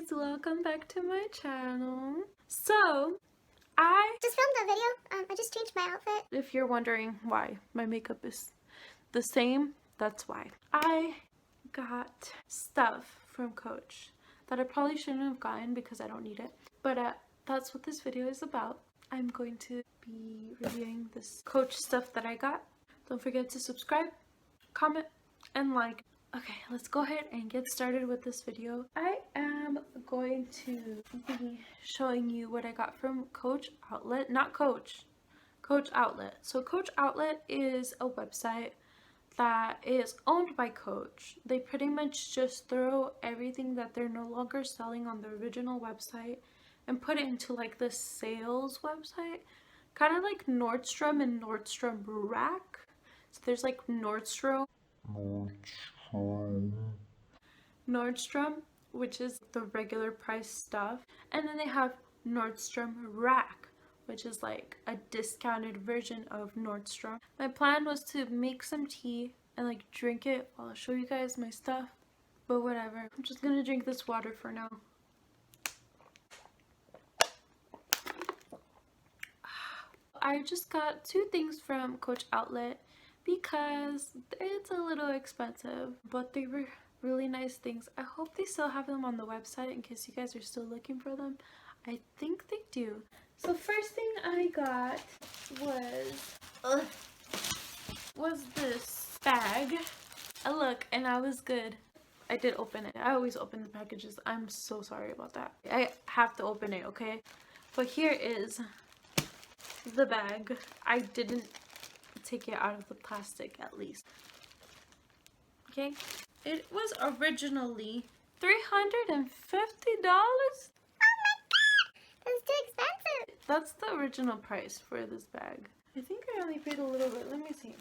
guys, welcome back to my channel. So I just filmed a video. I just changed my outfit. If you're wondering why my makeup is the same, that's why. I got stuff from Coach that I probably shouldn't have gotten because I don't need it, but that's what this video is about. I'm going to be reviewing this Coach stuff that I got. Don't forget to subscribe, comment, and like. Okay, let's go ahead and get started with this video. I am going to be showing you what I got from Coach Outlet, not Coach Outlet. So Coach Outlet is a website that is owned by Coach. They pretty much just throw everything that they're no longer selling on the original website and put it into like the sales website, kind of like Nordstrom and Nordstrom Rack. So there's like Nordstrom, which is the regular price stuff, and then they have Nordstrom Rack, which is like a discounted version of Nordstrom. My plan was to make some tea and like drink it while I'll show you guys my stuff, but whatever. I'm just gonna drink this water for now. I just got two things from Coach Outlet because it's a little expensive, but they were really nice things. I hope they still have them on the website in case you guys are still looking for them. I think they do. So first thing I got was this bag. Look, and I was good. I did open it. I always open the packages. I'm so sorry about that. I have to open it, okay? But here is the bag. I didn't take it out of the plastic, at least. Okay, it was originally $350. That's too expensive. That's the original price for this bag. I think I only paid a little bit. Let me see.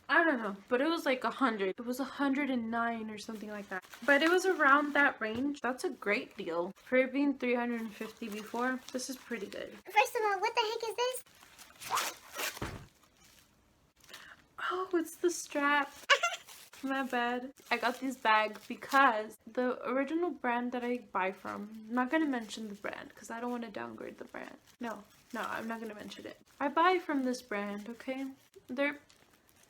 I don't know, but it was like 100. It was 109 or something like that. But it was around that range. That's a great deal. For it being 350 before, this is pretty good. First of all, what the heck is this? Oh, it's the strap. My bad. I got these bags because the original brand that I buy from, I'm not going to mention the brand because I don't want to downgrade the brand. No, I'm not going to mention it. I buy from this brand, okay? They're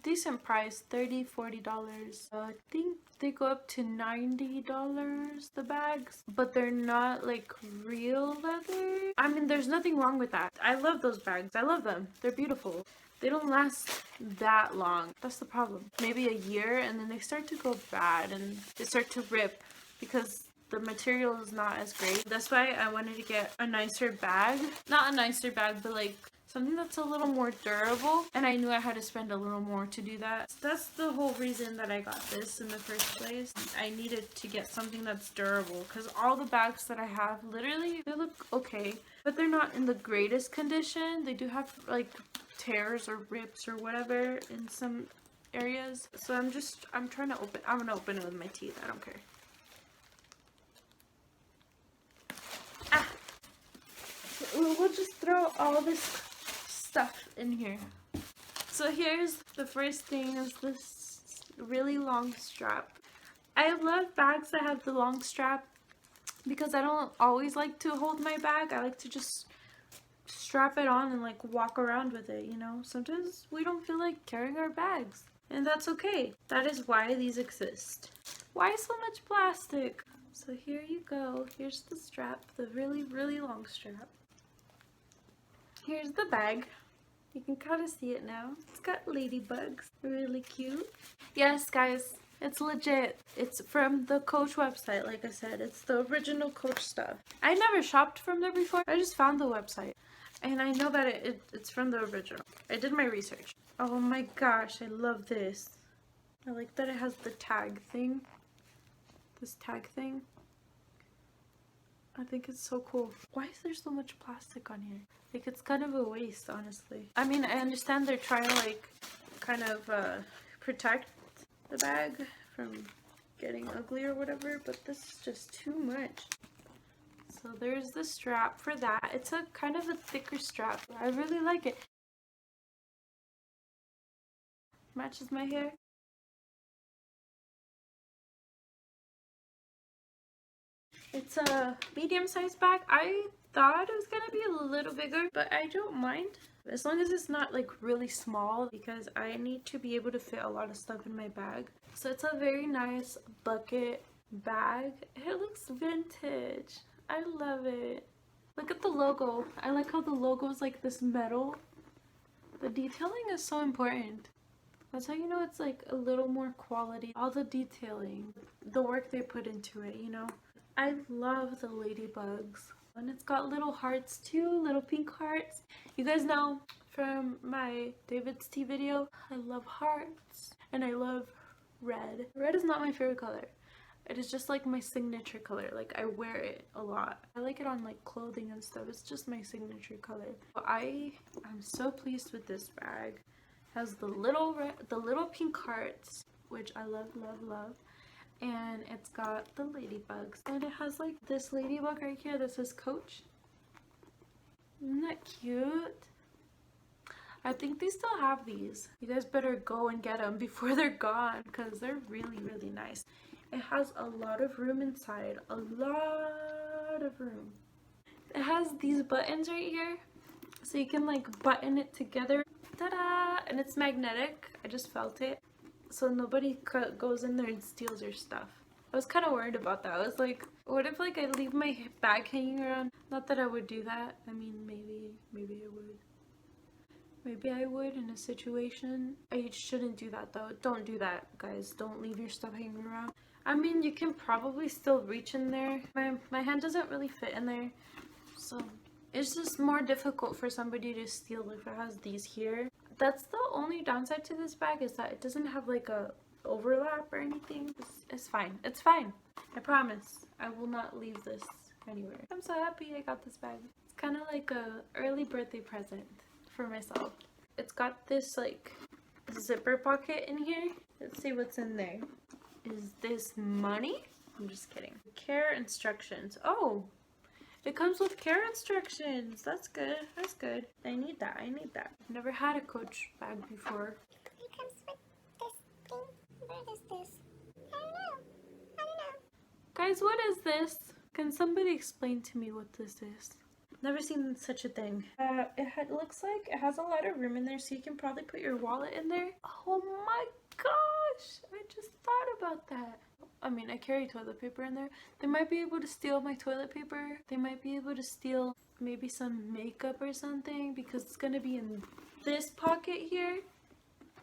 decent price, $30-$40. I think they go up to $90, the bags, but they're not like real leather. I mean, there's nothing wrong with that. I love those bags. I love them. They're beautiful. They don't last that long. That's the problem. Maybe a year and then they start to go bad and they start to rip because the material is not as great. That's why I wanted to get a nicer bag. Not a nicer bag, but like something that's a little more durable, and I knew I had to spend a little more to do that. So that's the whole reason that I got this in the first place. I needed to get something that's durable because all the bags that I have, literally, they look okay, but they're not in the greatest condition. They do have like tears or rips or whatever in some areas. So I'm trying to I'm gonna open it with my teeth. I don't care. We'll just throw all this stuff in here. So here's the first thing, is this really long strap. I love bags that have the long strap because I don't always like to hold my bag. I like to just strap it on and like walk around with it, you know. Sometimes we don't feel like carrying our bags, and that's okay. That is why these exist. Why so much plastic? So here you go. Here's the strap, the really long strap. Here's the bag. You can kind of see it now. It's got ladybugs. Really cute. Yes, guys, it's legit. It's from the Coach website, like I said. It's the original Coach stuff. I never shopped from there before. I just found the website. And I know that it's from the original. I did my research. Oh my gosh, I love this. I like that it has the tag thing. This tag thing. I think it's so cool. Why is there so much plastic on here? Like, it's kind of a waste, honestly. I mean, I understand they're trying to like kind of protect the bag from getting ugly or whatever, but this is just too much. So there's the strap for that. It's a kind of a thicker strap. I really like it. Matches my hair. It's a medium-sized bag. I thought it was gonna be a little bigger, but I don't mind. As long as it's not like really small, because I need to be able to fit a lot of stuff in my bag. So it's a very nice bucket bag. It looks vintage. I love it. Look at the logo. I like how the logo is like this metal. The detailing is so important. That's how you know it's like a little more quality. All the detailing, the work they put into it, you know. I love the ladybugs. And it's got little hearts too, little pink hearts. You guys know from my David's tea video, I love hearts and I love red. Red is not my favorite color. It is just like my signature color. Like I wear it a lot. I like it on like clothing and stuff. It's just my signature color. I'm so pleased with this bag. It has the little pink hearts, which I love, love, love. And it's got the ladybugs. And it has like this ladybug right here that says Coach. Isn't that cute? I think they still have these. You guys better go and get them before they're gone because they're really, really nice. It has a lot of room inside. A lot of room. It has these buttons right here. So you can like button it together. Ta-da! And it's magnetic. I just felt it. So nobody goes in there and steals your stuff. I was kind of worried about that. I was like, what if like I leave my bag hanging around? Not that I would do that. I mean, maybe I would. Maybe I would in a situation. I shouldn't do that though. Don't do that, guys. Don't leave your stuff hanging around. I mean, you can probably still reach in there. My hand doesn't really fit in there. So it's just more difficult for somebody to steal if it has these here. That's the only downside to this bag, is that it doesn't have like a overlap or anything. It's fine. It's fine. I promise. I will not leave this anywhere. I'm so happy I got this bag. It's kind of like a early birthday present for myself. It's got this like zipper pocket in here. Let's see what's in there. Is this money? I'm just kidding. Care instructions. Oh, it comes with care instructions. That's good. That's good. I need that. I need that. I've never had a Coach bag before. It comes with this thing. What is this? I don't know. I don't know. Guys, what is this? Can somebody explain to me what this is? Never seen such a thing. It looks like it has a lot of room in there, so you can probably put your wallet in there. Oh my gosh! I just thought about that. I mean, I carry toilet paper in there. They might be able to steal my toilet paper. They might be able to steal maybe some makeup or something, because it's gonna be in this pocket here,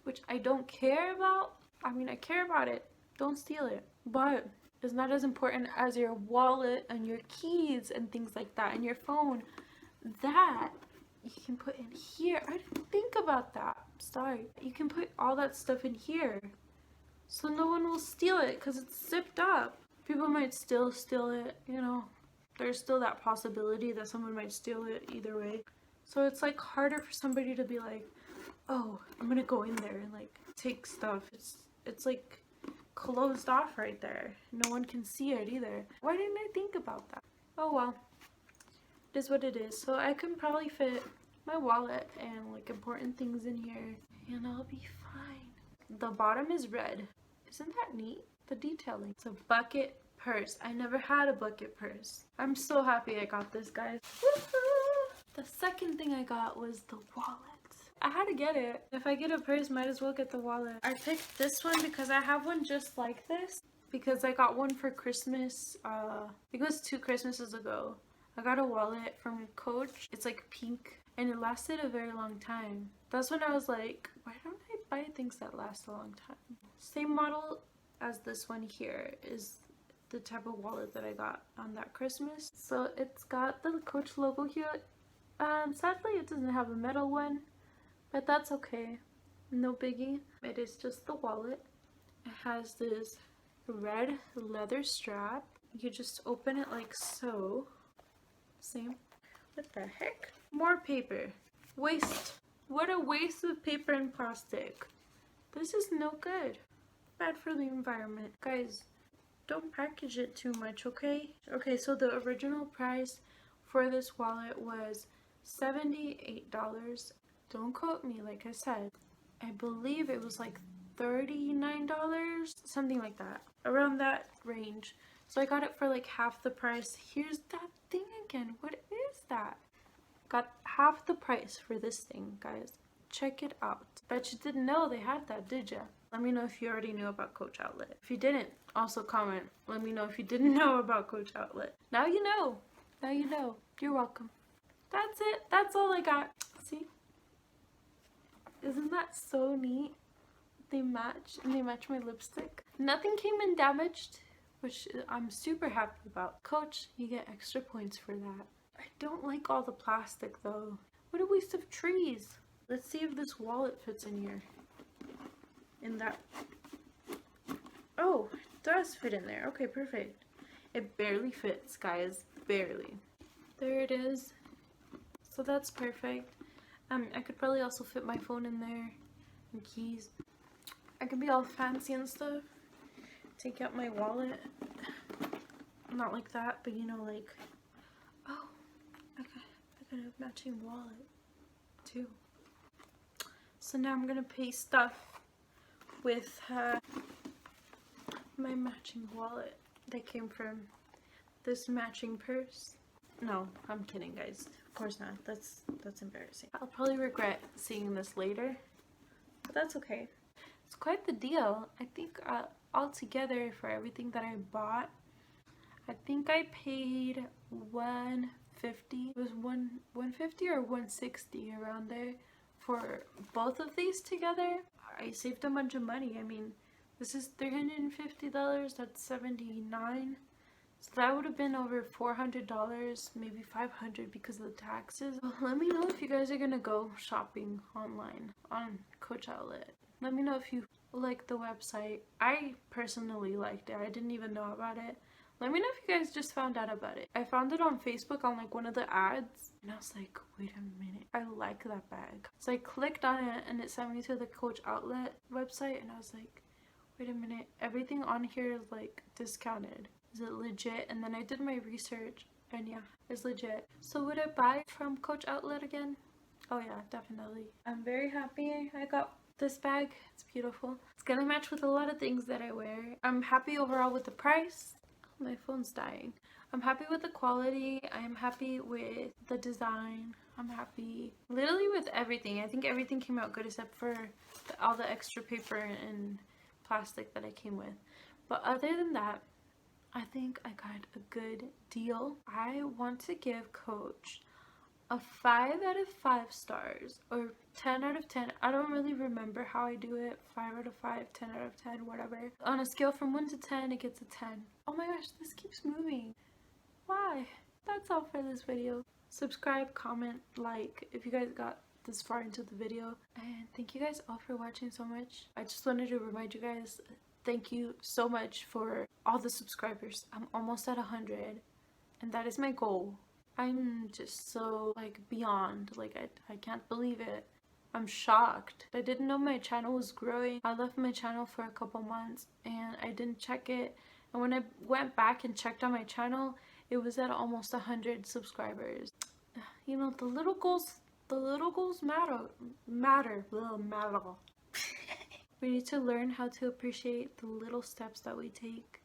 which I don't care about. I mean, I care about it. Don't steal it. But it's not as important as your wallet and your keys and things like that, and your phone. That you can put in here. I didn't think about that. Sorry. You can put all that stuff in here, so no one will steal it because it's zipped up. People might still steal it, you know. There's still that possibility that someone might steal it either way. So it's like harder for somebody to be like, oh, I'm gonna go in there and like take stuff. It's like closed off right there. No one can see it either. Why didn't I think about that? Oh well. It is what it is. So I can probably fit my wallet and like important things in here and I'll be fine. The bottom is red. Isn't that neat? The detailing. It's a bucket purse. I never had a bucket purse. I'm so happy I got this, guys. The second thing I got was the wallet. I had to get it. If I get a purse, might as well get the wallet. I picked this one because I have one just like this. Because I got one for Christmas. I think it was 2 Christmases ago. I got a wallet from Coach. It's like pink. And it lasted a very long time. That's when I was like, why don't I buy things that last a long time? Same model as this one here is the type of wallet that I got on that Christmas. So it's got the Coach logo here. Sadly, it doesn't have a metal one. But that's okay. No biggie. It is just the wallet. It has this red leather strap. You just open it like so. Same. What the heck? More paper. Waste. What a waste of paper and plastic. This is no good. Bad for the environment. Guys, don't package it too much, okay? Okay, so the original price for this wallet was $78. Don't quote me, like I said. I believe it was like $39, something like that. Around that range. So I got it for like half the price. Here's that thing again. What is that? Got half the price for this thing, guys. Check it out. Bet you didn't know they had that, did ya? Let me know if you already knew about Coach Outlet. If you didn't, also comment. Let me know if you didn't know about Coach Outlet. Now you know. Now you know. You're welcome. That's it. That's all I got. See? Isn't that so neat? They match, and they match my lipstick. Nothing came in damaged, which I'm super happy about. Coach, you get extra points for that. I don't like all the plastic though. What a waste of trees. Let's see if this wallet fits in here. In that. Oh, it does fit in there. Okay, perfect. It barely fits, guys. Barely. There it is. So that's perfect. I could probably also fit my phone in there and keys. I could be all fancy and stuff. Take out my wallet. Not like that, but you know, like, oh, I got a matching wallet too. So now I'm gonna pay stuff with my matching wallet that came from this matching purse. No, I'm kidding, guys. Of course not. That's embarrassing. I'll probably regret seeing this later, but that's okay. It's quite the deal. I think altogether for everything that I bought, I think I paid $150. It was $150 or $160 around there for both of these together. I saved a bunch of money. I mean, this is $350. That's $79. So that would have been over $400, maybe $500 because of the taxes. Well, let me know if you guys are gonna go shopping online on Coach Outlet. Let me know if you like the website. I personally liked it. I didn't even know about it. Let me know if you guys just found out about it. I found it on Facebook on like one of the ads, and I was like, wait a minute, I like that bag. So I clicked on it and it sent me to the Coach Outlet website, and I was like, wait a minute, everything on here is like discounted. Is it legit? And then I did my research, and yeah, it's legit. So would I buy from Coach Outlet again? Oh yeah, definitely. I'm very happy I got this bag. It's beautiful. It's gonna match with a lot of things that I wear. I'm happy overall with the price. My phone's dying. I'm happy with the quality. I'm happy with the design. I'm happy literally with everything. I think everything came out good except for all the extra paper and plastic that I came with. But other than that, I think I got a good deal. I want to give Coach a 5 out of 5 stars or 10 out of 10. I don't really remember how I do it. 5 out of 5, 10 out of 10, whatever. On a scale from 1 to 10, it gets a 10. Oh my gosh, this keeps moving. Why? That's all for this video. Subscribe, comment, like if you guys got this far into the video. And thank you guys all for watching so much. I just wanted to remind you guys, thank you so much for all the subscribers. I'm almost at 100, and that is my goal. I'm just so like beyond, like I can't believe it. I'm shocked. I didn't know my channel was growing. I left my channel for a couple months and I didn't check it, and when I went back and checked on my channel, it was at almost 100 subscribers. You know, the little goals matter. We need to learn how to appreciate the little steps that we take,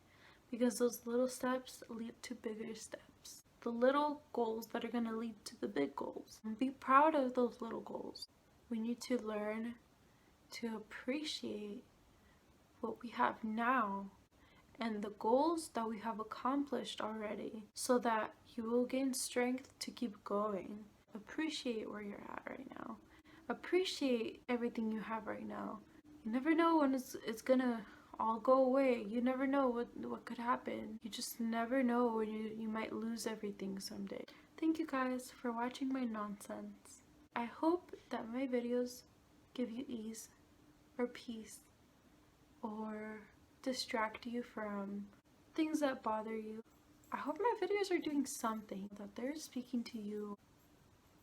because those little steps lead to bigger steps. The little goals that are going to lead to the big goals. And be proud of those little goals. We need to learn to appreciate what we have now and the goals that we have accomplished already, so that you will gain strength to keep going. Appreciate where you're at right now. Appreciate everything you have right now. You never know when it's gonna all go away. You never know what could happen. You just never know when you might lose everything someday. Thank you guys for watching my nonsense. I hope that my videos give you ease or peace or distract you from things that bother you. I hope my videos are doing something, that they're speaking to you,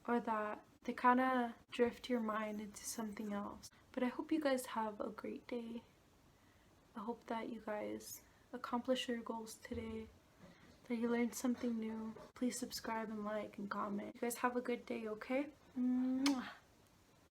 or that they kind of drift your mind into something else. But I hope you guys have a great day. I hope that you guys accomplish your goals today, that you learned something new. Please subscribe and like and comment. You guys have a good day, okay? Mwah.